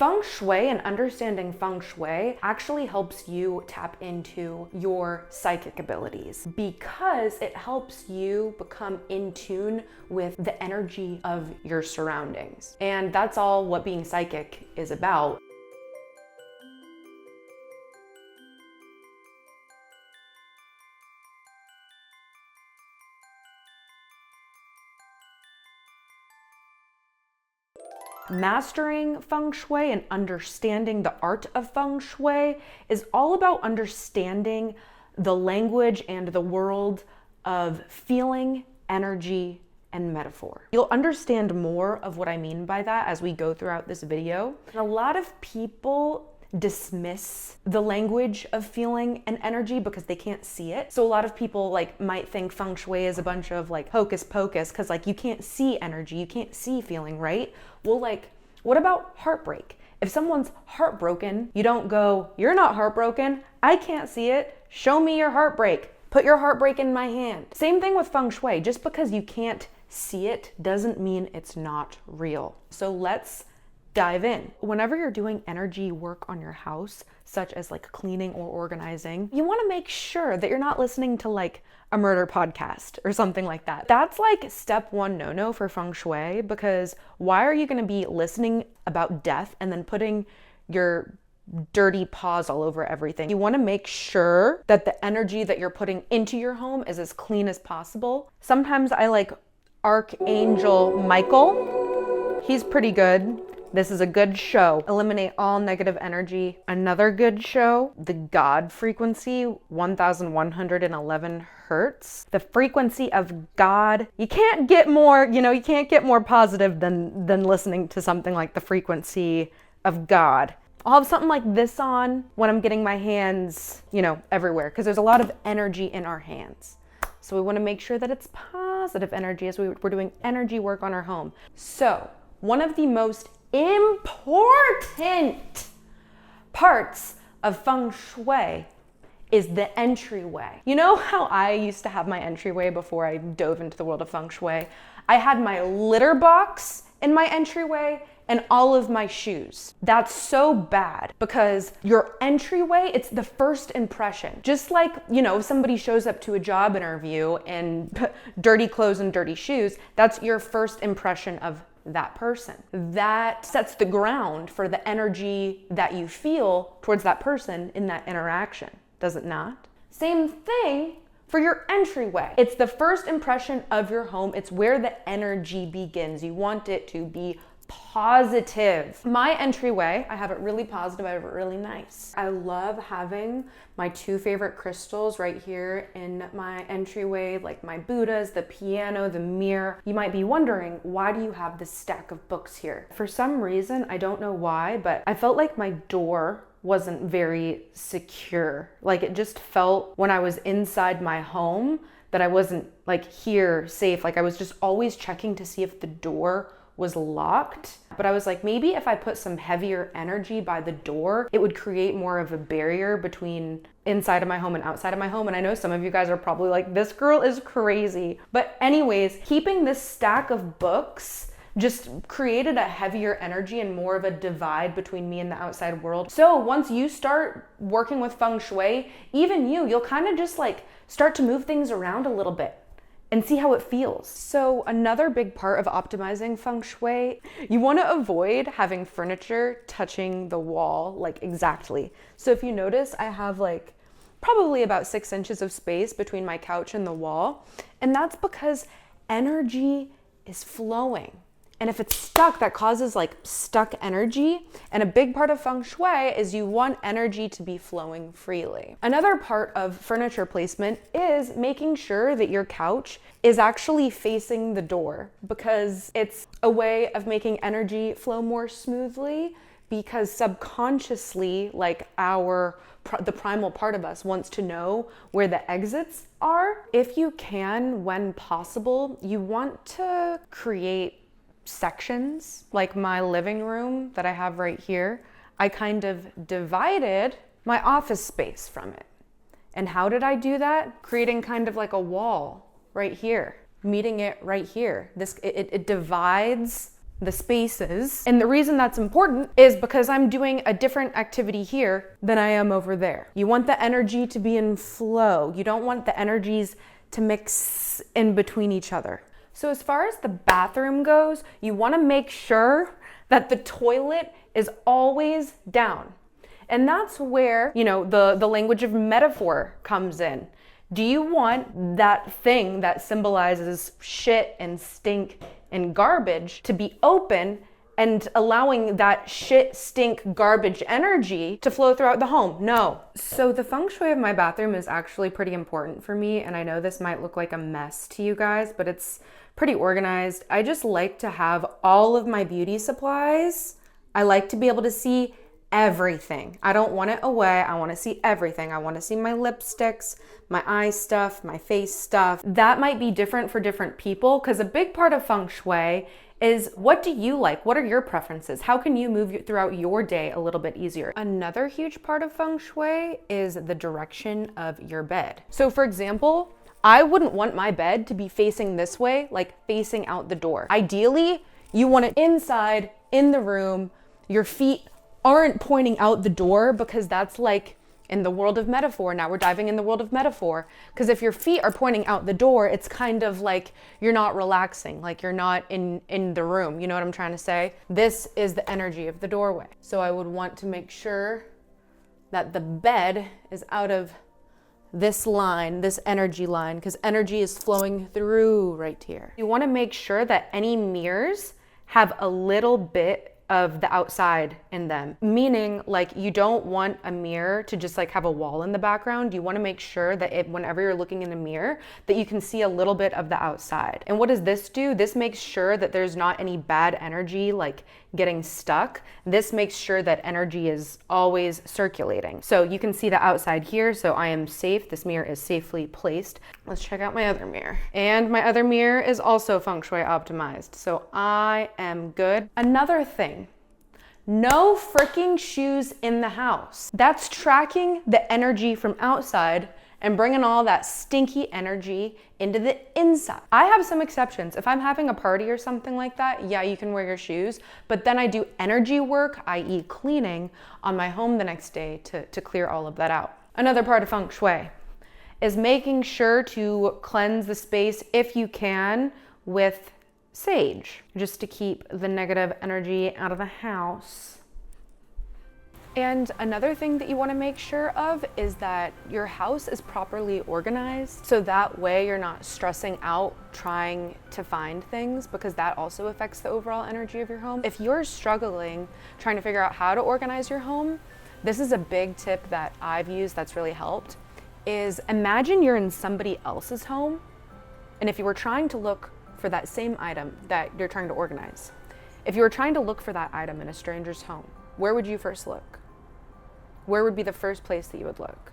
Feng Shui and understanding Feng Shui actually helps you tap into your psychic abilities because it helps you become in tune with the energy of your surroundings. And that's all what being psychic is about. Mastering Feng Shui and understanding the art of Feng Shui is all about understanding the language and the world of feeling, energy, and metaphor. You'll understand more of what I mean by that as we go throughout this video. A lot of people dismiss the language of feeling and energy because they can't see it. So a lot of people might think Feng Shui is a bunch of hocus pocus because you can't see energy, you can't see feeling, right? Well, what about heartbreak? If someone's heartbroken, you don't go, "You're not heartbroken, I can't see it, show me your heartbreak, put your heartbreak in my hand." Same thing with Feng Shui. Just because you can't see it doesn't mean it's not real. So let's dive in. Whenever you're doing energy work on your house, such as cleaning or organizing, you want to make sure that you're not listening to a murder podcast or something like that. That's step one no-no for Feng Shui, because why are you going to be listening about death and then putting your dirty paws all over everything? You want to make sure that the energy that you're putting into your home is as clean as possible. Sometimes I like Archangel Michael. He's pretty good. This is a good show. Eliminate all negative energy. Another good show, the God frequency, 1111 hertz. The frequency of God. You can't get more, you can't get more positive than listening to something like the frequency of God. I'll have something like this on when I'm getting my hands, everywhere, because there's a lot of energy in our hands. So we want to make sure that it's positive energy as we're doing energy work on our home. So one of the most important parts of Feng Shui is the entryway. You know how I used to have my entryway before I dove into the world of Feng Shui? I had my litter box in my entryway and all of my shoes. That's so bad because your entryway, it's the first impression. Just if somebody shows up to a job interview in dirty clothes and dirty shoes, that's your first impression of that person. That sets the ground for the energy that you feel towards that person in that interaction, does it not? Same thing for your entryway. It's the first impression of your home. It's where the energy begins. You want it to be positive. My entryway, I have it really positive, I have it really nice. I love having my two favorite crystals right here in my entryway, like my Buddhas, the piano, the mirror. You might be wondering, why do you have this stack of books here? For some reason, I don't know why, but I felt like my door wasn't very secure. It just felt when I was inside my home that I wasn't here safe. I was just always checking to see if the door was locked. But I was maybe if I put some heavier energy by the door, it would create more of a barrier between inside of my home and outside of my home. And I know some of you guys are probably this girl is crazy. But anyways, keeping this stack of books just created a heavier energy and more of a divide between me and the outside world. So once you start working with Feng Shui, even you'll kind of just start to move things around a little bit and see how it feels. So another big part of optimizing Feng Shui, you want to avoid having furniture touching the wall exactly. So if you notice, I have probably about 6 inches of space between my couch and the wall. And that's because energy is flowing. And if it's stuck, that causes stuck energy. And a big part of Feng Shui is you want energy to be flowing freely. Another part of furniture placement is making sure that your couch is actually facing the door, because it's a way of making energy flow more smoothly, because subconsciously, the primal part of us wants to know where the exits are. If you can, when possible, you want to create sections. Like my living room that I have right here, I kind of divided my office space from it. And how did I do that? Creating kind of a wall right here, meeting it right here. It divides the spaces. And the reason that's important is because I'm doing a different activity here than I am over there. You want the energy to be in flow. You don't want the energies to mix in between each other. So as far as the bathroom goes, you want to make sure that the toilet is always down. And that's where, the language of metaphor comes in. Do you want that thing that symbolizes shit and stink and garbage to be open and allowing that shit, stink, garbage energy to flow throughout the home? No. So the feng shui of my bathroom is actually pretty important for me. And I know this might look like a mess to you guys, but it's pretty organized. I just like to have all of my beauty supplies. I like to be able to see everything. I don't want it away. I want to see everything. I want to see my lipsticks, my eye stuff, my face stuff. That might be different for different people because a big part of feng shui is what do you like? What are your preferences? How can you move throughout your day a little bit easier? Another huge part of feng shui is the direction of your bed. So for example, I wouldn't want my bed to be facing this way, like facing out the door. Ideally, you want it inside, in the room. Your feet aren't pointing out the door because that's like in the world of metaphor. Now we're diving in the world of metaphor. Because if your feet are pointing out the door, it's kind of like you're not relaxing, like you're not in the room. You know what I'm trying to say? This is the energy of the doorway. So I would want to make sure that the bed is out of this line, this energy line, because energy is flowing through right here. You want to make sure that any mirrors have a little bit of the outside in them. Meaning, like, you don't want a mirror to just like have a wall in the background. You want to make sure that whenever you're looking in a mirror, that you can see a little bit of the outside. And what does this do? This makes sure that there's not any bad energy like getting stuck. This makes sure that energy is always circulating. So you can see the outside here. So I am safe. This mirror is safely placed. Let's check out my other mirror. And my other mirror is also feng shui optimized. So I am good. Another thing, no freaking shoes in the house. That's tracking the energy from outside and bringing all that stinky energy into the inside. I have some exceptions. If I'm having a party or something like that, yeah, you can wear your shoes, but then I do energy work, i.e. cleaning, on my home the next day to clear all of that out. Another part of feng shui is making sure to cleanse the space if you can with sage, just to keep the negative energy out of the house. And another thing that you want to make sure of is that your house is properly organized. So that way you're not stressing out trying to find things, because that also affects the overall energy of your home. If you're struggling trying to figure out how to organize your home, this is a big tip that I've used that's really helped, is imagine you're in somebody else's home. And if you were trying to look for that same item that you're trying to organize, if you were trying to look for that item in a stranger's home, where would you first look? Where would be the first place that you would look?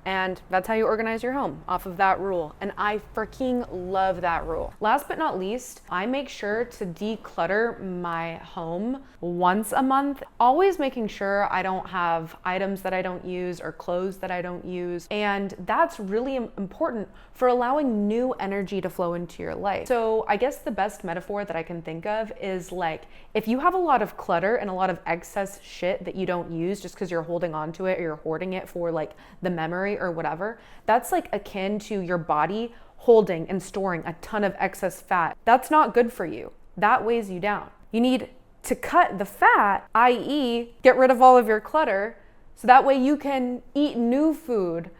And that's how you organize your home, off of that rule. And I freaking love that rule. Last but not least, I make sure to declutter my home once a month, always making sure I don't have items that I don't use or clothes that I don't use. And that's really important for allowing new energy to flow into your life. So I guess the best metaphor that I can think of is like, if you have a lot of clutter and a lot of excess shit that you don't use just because you're holding on to it or you're hoarding it for like the memory or whatever, that's like akin to your body holding and storing a ton of excess fat. That's not good for you. That weighs you down. You need to cut the fat, i.e. get rid of all of your clutter, so that way you can eat new food,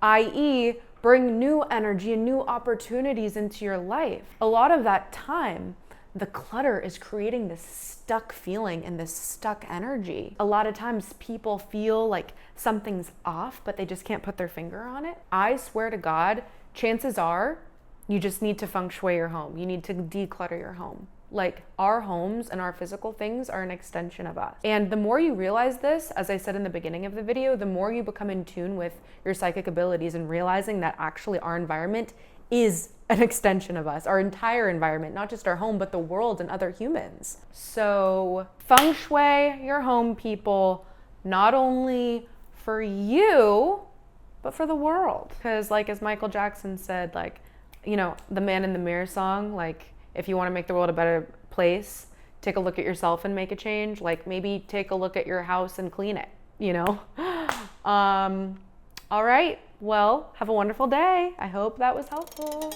i.e. bring new energy and new opportunities into your life. A lot of that time, the clutter is creating this stuck feeling and this stuck energy. A lot of times people feel like something's off, but they just can't put their finger on it. I swear to God, chances are you just need to feng shui your home. You need to declutter your home. Like, our homes and our physical things are an extension of us. And the more you realize this, as I said in the beginning of the video, the more you become in tune with your psychic abilities and realizing that actually our environment is an extension of us, our entire environment, not just our home, but the world and other humans. So feng shui your home, people, not only for you, but for the world. Because like, as Michael Jackson said, like, you know, the Man in the Mirror song, like, if you want to make the world a better place, take a look at yourself and make a change. Like maybe take a look at your house and clean it, you know? All right. Well, have a wonderful day. I hope that was helpful.